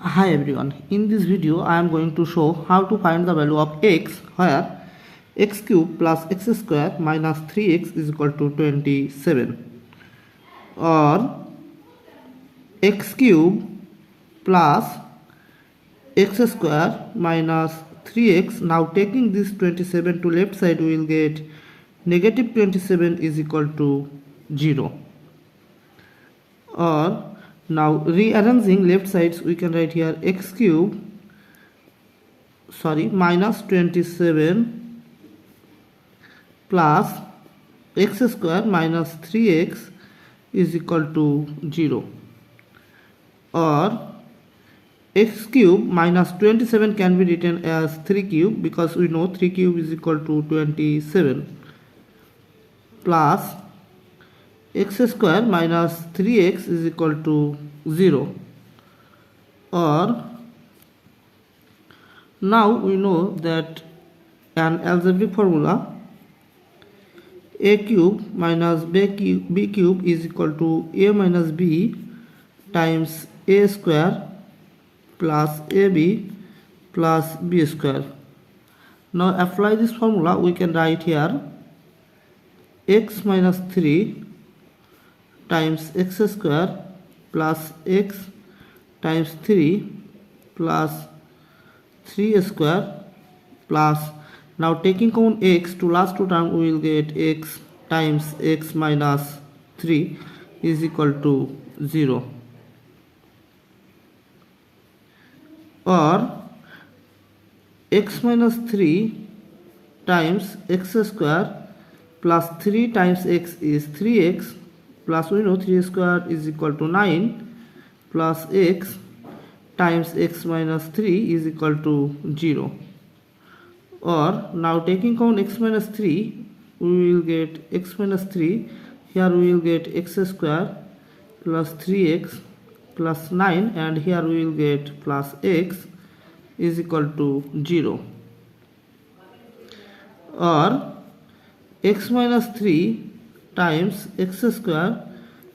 Hi everyone, in this video I am going to show how to find the value of x where x cube plus x square minus 3x is equal to 27, or x cube plus x square minus 3x. Now taking this 27 to left side, we will get negative 27 is equal to 0. Or now rearranging left sides, we can write here minus 27 plus x square minus 3x is equal to 0. Or x cube minus 27 can be written as 3 cube, because we know 3 cube is equal to 27, plus x square minus 3x is equal to 0. Or now we know that an algebraic formula a cube minus b cube is equal to a minus b times a square plus ab plus b square. Now apply this formula, we can write here x minus 3 times x square plus x times 3 plus 3 square plus, now taking common x to last two term, we will get x times x minus 3 is equal to 0. Or x minus 3 times x square plus 3 times x is 3x, plus we know 3 square is equal to 9, plus x times x minus 3 is equal to 0. Or now taking common x minus 3, we will get x minus 3, here we will get x square plus 3x plus 9, and here we will get plus x is equal to 0. Or x minus 3 times x square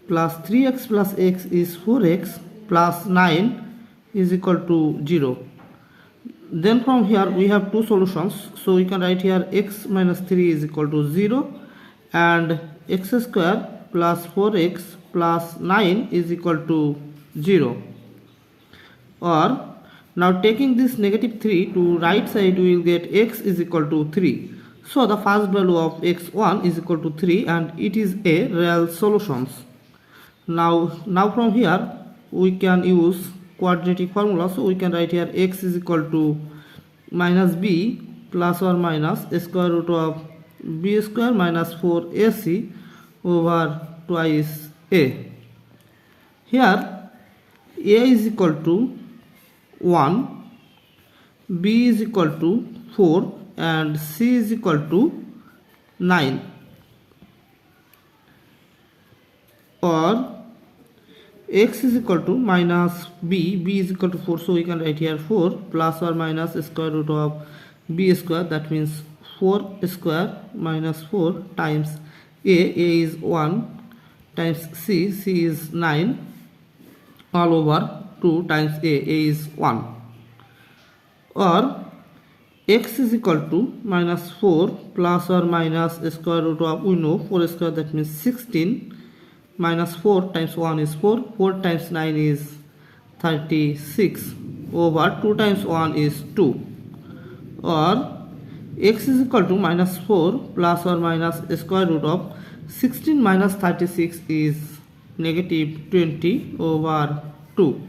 plus 3x plus x is 4x plus 9 is equal to 0. Then from here we have two solutions, so we can write here x minus 3 is equal to 0 and x square plus 4x plus 9 is equal to 0. Or now taking this negative 3 to right side, we will get x is equal to 3. So the first value of x1 is equal to 3 and it is a real solution. Now from here we can use quadratic formula, so we can write here x is equal to minus b plus or minus square root of b square minus 4ac over twice a. Here a is equal to 1, b is equal to 4 and c is equal to 9. Or x is equal to minus b is equal to 4, so we can write here 4 plus or minus square root of b square, that means 4 square minus 4 times a is 1 times c is 9 all over 2 times a is 1. Or x is equal to minus 4 plus or minus square root of, we know 4 square, that means 16 minus 4 times 1 is 4, 4 times 9 is 36 over 2 times 1 is 2. Or x is equal to minus 4 plus or minus square root of 16 minus 36 is negative 20 over 2.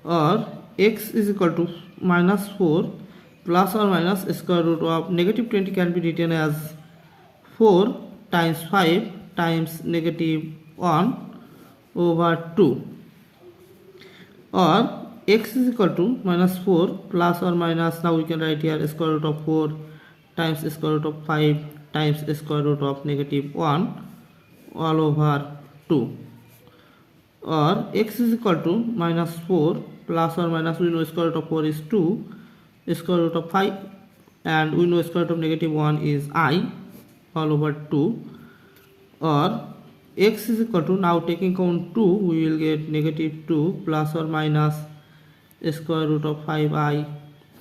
Or x is equal to minus 4 plus or minus square root of negative 20 can be written as 4 times 5 times negative 1 over 2. Or x is equal to minus 4 plus or minus, now we can write here square root of 4 times square root of 5 times square root of negative 1 all over 2. Or x is equal to minus 4 plus or minus, we know square root of 4 is 2, square root of 5, and we know square root of negative 1 is I all over 2. Or x is equal to, now taking count 2, we will get negative 2 plus or minus square root of 5i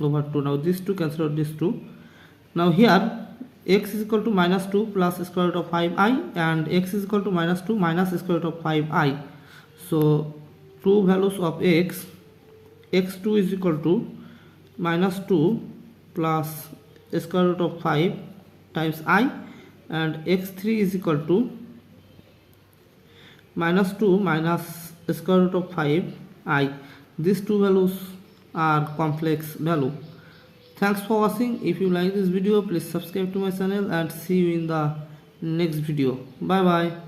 over 2. Now these two cancel out these two. Now here x is equal to minus 2 plus square root of 5i and x is equal to minus 2 minus square root of 5i. So two values of x2 is equal to minus 2 plus square root of 5 times I, and x3 is equal to minus 2 minus square root of 5 I. These two values are complex value. Thanks for watching. If you like this video, please subscribe to my channel and see you in the next video. Bye bye.